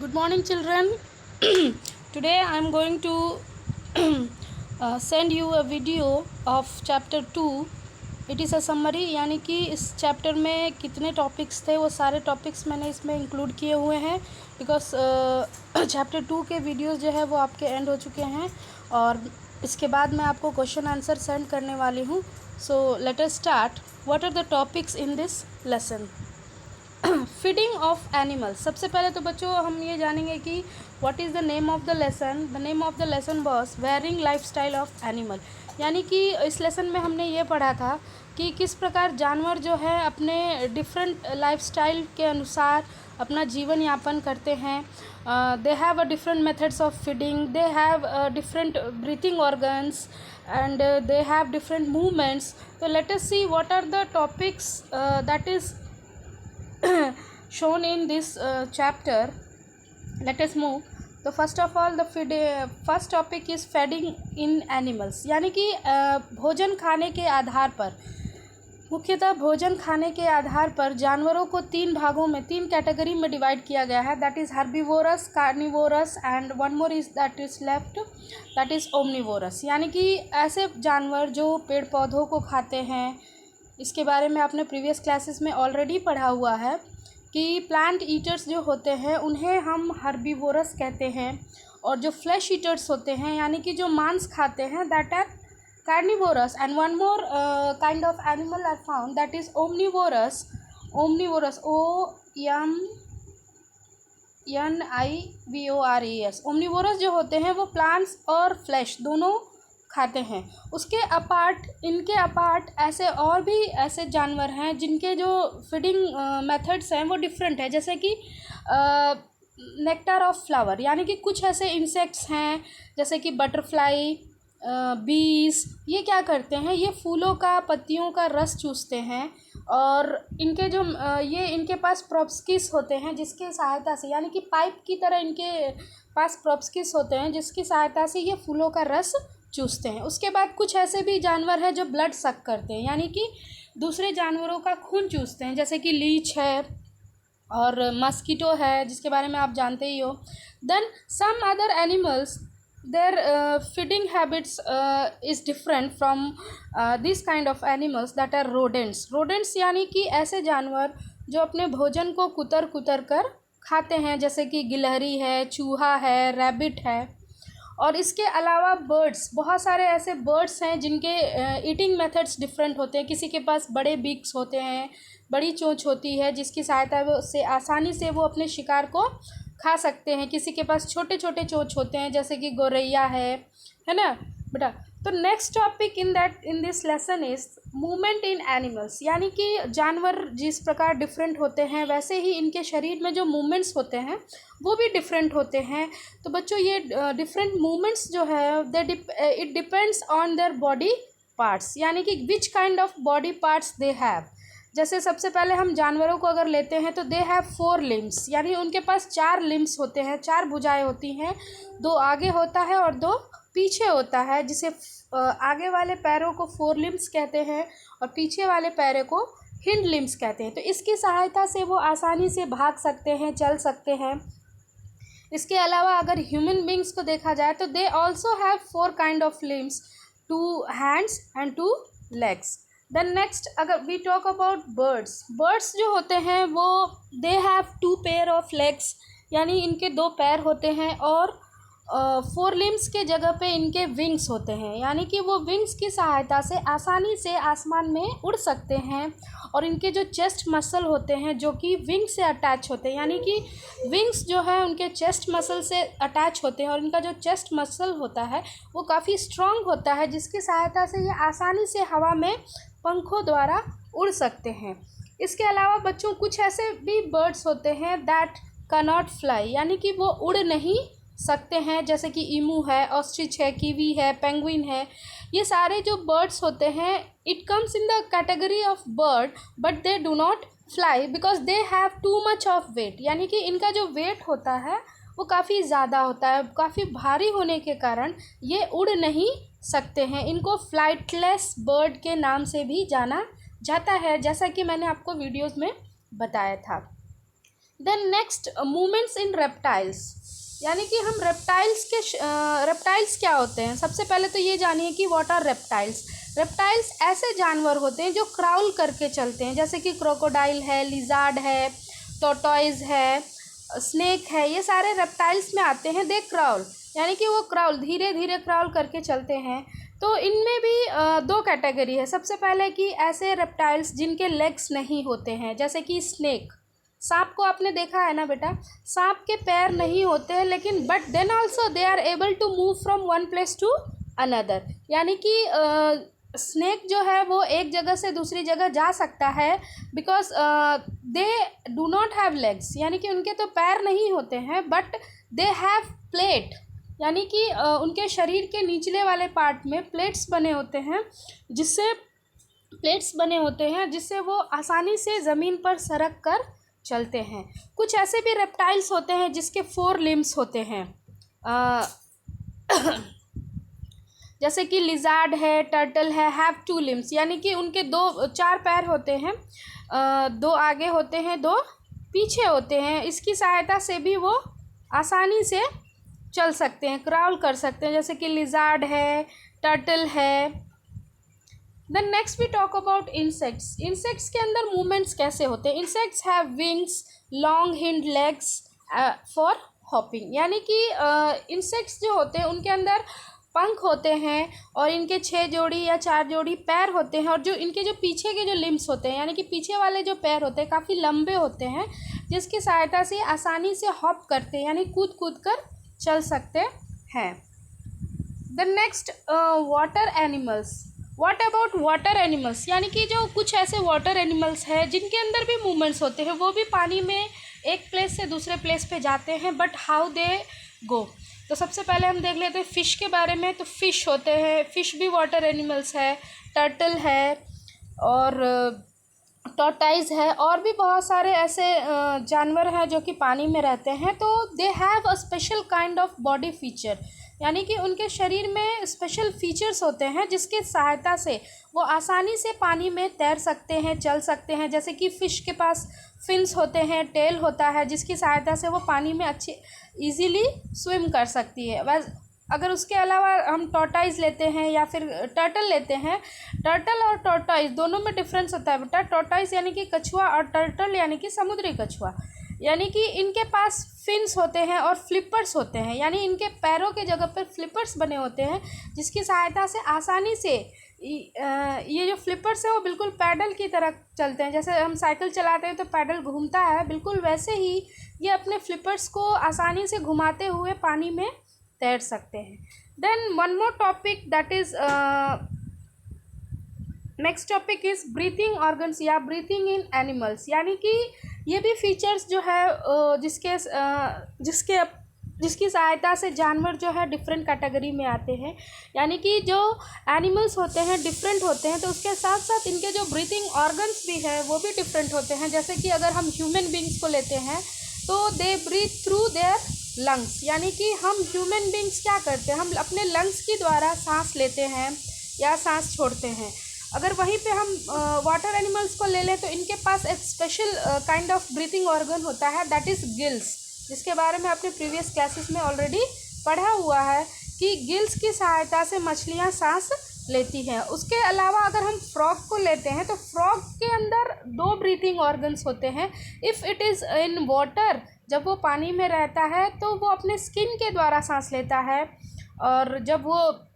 Good morning, children. Today I am going to send you a video of chapter 2. It is a summary, यानी कि इस chapter में कितने topics थे वो सारे टॉपिक्स मैंने इसमें इंक्लूड किए हुए हैं बिकॉज चैप्टर 2 के वीडियोस जो है वो आपके एंड हो चुके हैं और इसके बाद मैं आपको क्वेश्चन आंसर सेंड करने वाली हूँ. So let us start. What are the topics in this lesson? Feeding of animals. सबसे पहले तो बच्चों हम ये जानेंगे कि what is the name of the lesson. The name of the lesson was varying lifestyle of animal. यानी कि इस लेसन में हमने ये पढ़ा था कि किस प्रकार जानवर जो है अपने डिफरेंट लाइफस्टाइल के अनुसार अपना जीवन यापन करते हैं. They have a different methods of feeding, they have different breathing organs and they have different movements. So let us see what are the topics that is shown in this chapter. Let us move. तो first of all the first topic is feeding in animals. यानी कि भोजन खाने के आधार पर, मुख्यतः भोजन खाने के आधार पर जानवरों को तीन भागों में, तीन कैटेगरी में डिवाइड किया गया है. That is herbivorous, carnivorous and one more is that is left, that is omnivorous. यानी कि ऐसे जानवर जो पेड़ पौधों को खाते हैं. इसके बारे में आपने प्रीवियस क्लासेस में ऑलरेडी पढ़ा हुआ है कि प्लांट ईटर्स जो होते हैं उन्हें हम हर्बीवोरस कहते हैं, और जो फ्लैश ईटर्स होते हैं यानी कि जो मांस खाते हैं that are carnivorous. And one more kind of animal are found, that is omnivorous. Omnivorous, OMNIVORES. omnivorous जो होते हैं वो प्लांट्स और फ्लैश दोनों खाते हैं. उसके अपार्ट, इनके अपार्ट ऐसे और भी ऐसे जानवर हैं जिनके जो फीडिंग मेथड्स हैं वो डिफरेंट है. जैसे कि नेक्टर ऑफ फ्लावर, यानी कि कुछ ऐसे इंसेक्ट्स हैं जैसे कि बटरफ्लाई, बीज. ये क्या करते हैं, ये फूलों का, पत्तियों का रस चूसते हैं और इनके जो ये इनके पास प्रोब्स्किस होते हैं जिसकी सहायता से, यानी कि पाइप की तरह इनके पास प्रोब्स्किस होते हैं जिसकी सहायता से ये फूलों का रस चूसते हैं. उसके बाद कुछ ऐसे भी जानवर हैं जो ब्लड सक करते हैं, यानी कि दूसरे जानवरों का खून चूसते हैं, जैसे कि लीच है और मस्कीटो है जिसके बारे में आप जानते ही हो. Then some other animals, their feeding habits is different from this kind of animals, that are rodents. rodents यानी कि ऐसे जानवर जो अपने भोजन को कुतर कुतर कर खाते हैं, जैसे कि गिलहरी है, चूहा है, रैबिट है. और इसके अलावा बर्ड्स, बहुत सारे ऐसे बर्ड्स हैं जिनके ईटिंग मेथड्स डिफरेंट होते हैं. किसी के पास बड़े बीक्स होते हैं, बड़ी चोंच होती है जिसकी सहायता से आसानी से वो अपने शिकार को खा सकते हैं. किसी के पास छोटे छोटे चोंच होते हैं जैसे कि गौरैया है ना बेटा. तो next topic in this lesson is movement in animals. यानी कि जानवर जिस प्रकार डिफरेंट होते हैं वैसे ही इनके शरीर में जो मूवमेंट्स होते हैं वो भी डिफरेंट होते हैं. तो बच्चों ये डिफरेंट मूवमेंट्स जो है it depends on their body parts, यानी कि which kind of body parts they have. जैसे सबसे पहले हम जानवरों को अगर लेते हैं तो दे हैव 4 लिम्स, यानी उनके पास 4 लिम्स होते हैं, 4 भुजाएं होती हैं. 2 आगे होता है और 2 पीछे होता है, जिसे आगे वाले पैरों को 4 लिम्स कहते हैं और पीछे वाले पैरों को हिंड लिम्स कहते हैं. तो इसकी सहायता से वो आसानी से भाग सकते हैं, चल सकते हैं. इसके अलावा अगर ह्यूमन बींग्स को देखा जाए तो they also have 4 kind of limbs, 2 hands and 2 legs. Then next अगर we talk about birds, birds जो होते हैं वो they have 2 pair of legs, यानी इनके 2 पैर होते हैं और 4 लिम्स के जगह पे इनके विंग्स होते हैं, यानी कि वो विंग्स की सहायता से आसानी से आसमान में उड़ सकते हैं. और इनके जो चेस्ट मसल होते हैं जो कि विंग से अटैच होते हैं, यानी कि विंग्स जो है उनके चेस्ट मसल से अटैच होते हैं और इनका जो चेस्ट मसल होता है वो काफ़ी स्ट्रॉन्ग होता है जिसकी सहायता से ये आसानी से हवा में पंखों द्वारा उड़ सकते हैं. इसके अलावा बच्चों कुछ ऐसे भी बर्ड्स होते हैं दैट कैन नॉट फ्लाई, यानी कि वो उड़ नहीं सकते हैं, जैसे कि ईमू है, ऑस्ट्रिच है, कीवी है, पेंगुइन है. ये सारे जो बर्ड्स होते हैं it comes in the category of bird but they do not fly because they have too much of weight. यानी कि इनका जो वेट होता है वो काफ़ी ज़्यादा होता है, काफ़ी भारी होने के कारण ये उड़ नहीं सकते हैं. इनको फ्लाइटलेस बर्ड के नाम से भी जाना जाता है, जैसा कि मैंने आपको वीडियोज़ में बताया था. Then next movements in reptiles, यानी कि हम रेप्टाइल्स क्या होते हैं। सबसे पहले तो ये जानिए कि व्हाट आर रेप्टाइल्स। रेप्टाइल्स ऐसे जानवर होते हैं जो क्राउल करके चलते हैं, जैसे कि क्रोकोडाइल है, लिजार्ड है, टोटॉइज है, स्नेक है, ये सारे रेप्टाइल्स में आते हैं। दे क्राउल, यानी कि वो क्राउल धीरे धीरे क्राउल करके चलते हैं। तो इनमें भी दो कैटेगरी है। सबसे पहले कि ऐसे रेप्टाइल्स जिनके लेग्स नहीं होते हैं, जैसे कि स्नेक, सांप को आपने देखा है ना बेटा, सांप के पैर नहीं होते हैं, लेकिन but then also they are able to move from one place to another, यानी कि स्नेक जो है वो एक जगह से दूसरी जगह जा सकता है, because they do not have legs, यानी कि उनके तो पैर नहीं होते हैं, बट दे हैव प्लेट, यानी कि उनके शरीर के निचले वाले पार्ट में प्लेट्स बने होते हैं, जिससे वो आसानी से ज़मीन पर सरक कर चलते हैं। कुछ ऐसे भी रेप्टाइल्स होते हैं जिसके 4 लिम्स होते हैं, जैसे कि लिजार्ड है, टर्टल है, हैव 2 लिम्स, यानी कि उनके 4 पैर होते हैं, 2 आगे होते हैं, 2 पीछे होते हैं। इसकी सहायता से भी वो आसानी से चल सकते हैं, क्राउल कर सकते हैं, जैसे कि लिजार्ड है, टर्टल है। Then next we talk about insects. Insects के अंदर मूवमेंट्स कैसे होते हैं। Insects have wings, long hind legs for hopping, यानी कि इंसेक्ट्स जो होते हैं उनके अंदर पंख होते हैं और इनके 6 जोड़ी या 4 जोड़ी पैर होते हैं, और जो इनके जो पीछे के जो लिम्स होते हैं, यानी कि पीछे वाले जो पैर होते हैं काफ़ी लंबे होते हैं, जिसकी सहायता से आसानी से हॉप करते हैं, यानी कूद कूद कर चल सकते हैं। The next water animals. What about water animals, यानी कि जो कुछ ऐसे वाटर एनिमल्स हैं जिनके अंदर भी मूवमेंट्स होते हैं, वो भी पानी में एक प्लेस से दूसरे प्लेस पे जाते हैं, बट हाउ दे गो। तो सबसे पहले हम देख लेते हैं फ़िश के बारे में। तो फ़िश होते हैं, फ़िश भी वाटर एनिमल्स है, टर्टल है और टॉर्टाइज है, और भी बहुत सारे ऐसे जानवर हैं जो कि पानी में रहते हैं। तो they have a special kind of body feature, यानी कि उनके शरीर में स्पेशल फीचर्स होते हैं जिसके सहायता से वो आसानी से पानी में तैर सकते हैं, चल सकते हैं। जैसे कि फ़िश के पास फिन्स होते हैं, टेल होता है, जिसकी सहायता से वो पानी में अच्छी ईजीली स्विम कर सकती है। वैस अगर उसके अलावा हम टॉर्टाइज लेते हैं या फिर टर्टल लेते हैं, टर्टल और टॉर्टाइज दोनों में डिफरेंस होता है बेटा। टॉर्टाइज यानी कि कछुआ और टर्टल यानी कि समुद्री कछुआ, यानी कि इनके पास फिन्स होते हैं और फ्लिपर्स होते हैं, यानी इनके पैरों के जगह पर फ्लिपर्स बने होते हैं, जिसकी सहायता से आसानी से ये जो फ्लिपर्स है वो बिल्कुल पैडल की तरह चलते हैं। जैसे हम साइकिल चलाते हैं तो पैडल घूमता है, बिल्कुल वैसे ही ये अपने फ्लिपर्स को आसानी से घुमाते हुए पानी में तैर सकते हैं। Then one more topic that is next topic is breathing organs या ब्रीथिंग इन एनिमल्स, यानी कि ये भी फीचर्स जो है जिसकी सहायता से जानवर जो है डिफरेंट कैटेगरी में आते हैं, यानी कि जो एनिमल्स होते हैं डिफरेंट होते हैं, तो उसके साथ साथ इनके जो ब्रीथिंग ऑर्गन्स भी है वो भी डिफरेंट होते हैं। जैसे कि अगर हम ह्यूमन बींग्स को लेते हैं तो they breathe through their lungs, यानी कि हम ह्यूमन बींग्स क्या करते हैं, हम अपने लंग्स के द्वारा सांस लेते हैं या सांस छोड़ते हैं। अगर वहीं पे हम वाटर एनिमल्स को ले लें तो इनके पास एक special kind of breathing organ होता है, दैट इज़ गिल्स, जिसके बारे में आपने प्रीवियस क्लासेस में ऑलरेडी पढ़ा हुआ है कि गिल्स की सहायता से मछलियाँ सांस लेती हैं। उसके अलावा अगर हम फ्रॉग को लेते हैं तो फ्रॉग के अंदर 2 ब्रीथिंग ऑर्गन्स होते हैं। If it is in water, जब वो पानी में रहता है तो वो अपने स्किन के द्वारा सांस लेता है, और जब वो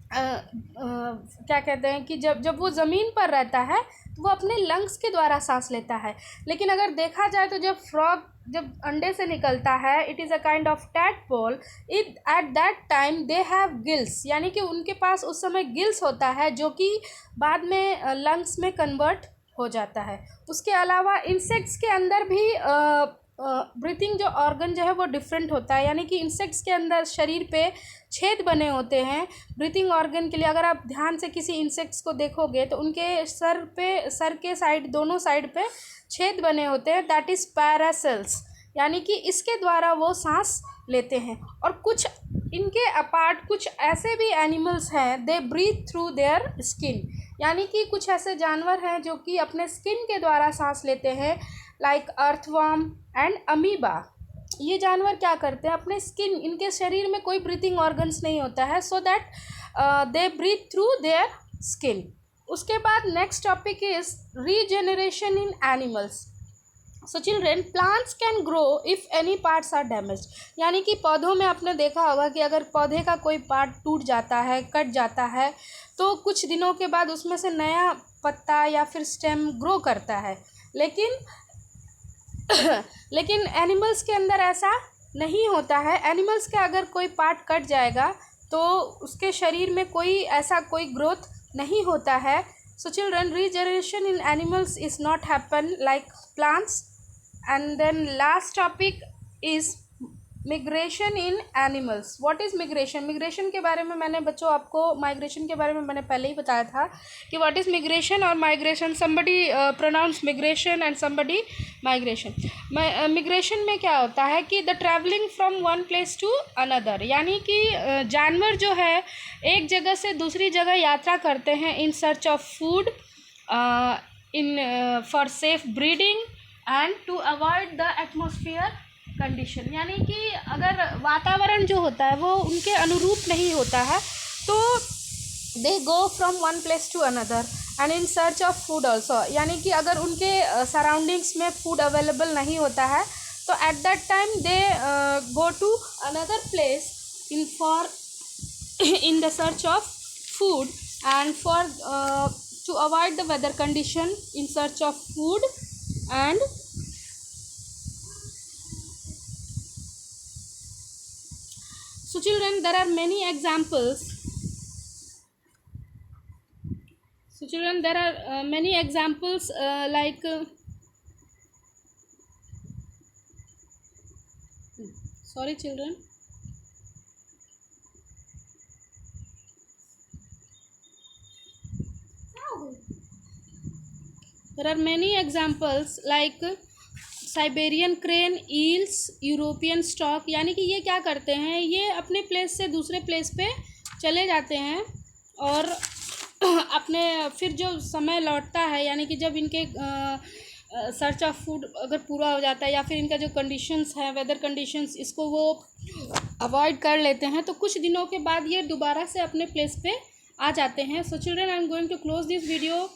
क्या कहते हैं कि जब वो ज़मीन पर रहता है तो वो अपने लंग्स के द्वारा सांस लेता है। लेकिन अगर देखा जाए तो जब फ्रॉग जब अंडे से निकलता है, it is a kind of tadpole, eight that time they have gills, यानी कि उनके पास उस समय गिल्स होता है जो कि बाद में लंग्स में कन्वर्ट हो जाता है। उसके अलावा इंसेक्ट्स के अंदर भी ब्रीथिंग जो ऑर्गन जो है वो डिफरेंट होता है, यानी कि इंसेक्ट्स के अंदर शरीर पे छेद बने होते हैं ब्रीथिंग ऑर्गन के लिए। अगर आप ध्यान से किसी इंसेक्ट्स को देखोगे तो उनके सर के साइड, दोनों साइड पे छेद बने होते हैं, दैट इज़ पैरासेल्स, यानी कि इसके द्वारा वो सांस लेते हैं। और कुछ इनके अपार्ट कुछ ऐसे भी एनिमल्स हैं, they breathe through their skin, यानी कि कुछ ऐसे जानवर हैं जो कि अपने स्किन के द्वारा सांस लेते हैं। Like earthworm and amoeba. ये जानवर क्या करते हैं, अपने स्किन, इनके शरीर में कोई ब्रीथिंग ऑर्गन्स नहीं होता है, so that they breathe through their skin. उसके बाद next topic is regeneration in animals. So children, plants can grow if any parts are damage. यानी कि पौधों में आपने देखा होगा कि अगर पौधे का कोई पार्ट टूट जाता है, कट जाता है, तो कुछ दिनों के बाद उसमें से नया पत्ता या फिर स्टेम ग्रो करता है। लेकिन लेकिन एनिमल्स के अंदर ऐसा नहीं होता है। एनिमल्स का अगर कोई पार्ट कट जाएगा तो उसके शरीर में कोई ऐसा कोई ग्रोथ नहीं होता है। So children, regeneration in animals is not happen like plants. And then last topic is migration in animals. What is migration? Migration के बारे में मैंने बच्चों आपको माइग्रेशन के बारे में मैंने पहले ही बताया था कि व्हाट इज़ मिग्रेशन और migration. Somebody pronounce migration and somebody migration. Migration में क्या होता है कि the travelling from one place to another, यानी कि जानवर जो है एक जगह से दूसरी जगह यात्रा करते हैं in search of food, in for safe breeding and to avoid the atmosphere condition. यानी कि अगर वातावरण जो होता है वो उनके अनुरूप नहीं होता है तो they go from one place to another and in search of food also. यानी कि अगर उनके सराउंडिंग्स में फूड अवेलेबल नहीं होता है तो at that time they go to another place in the search of food and for to avoid the weather condition in search of food. And so children, there are many examples. So children, there are many examples like sorry children. There are many examples like Siberian crane, eels, European stork. यानी कि ये क्या करते हैं, ये अपने place से दूसरे प्लेस पे चले जाते हैं और अपने फिर जो समय लौटता है, यानी कि जब इनके सर्च ऑफ फूड अगर पूरा हो जाता है या फिर इनका जो कंडीशंस है, वेदर कंडीशंस, इसको वो अवॉइड कर लेते हैं तो कुछ दिनों के बाद ये दोबारा से अपने प्लेस पे आ जाते हैं। So children, I am going to close this video.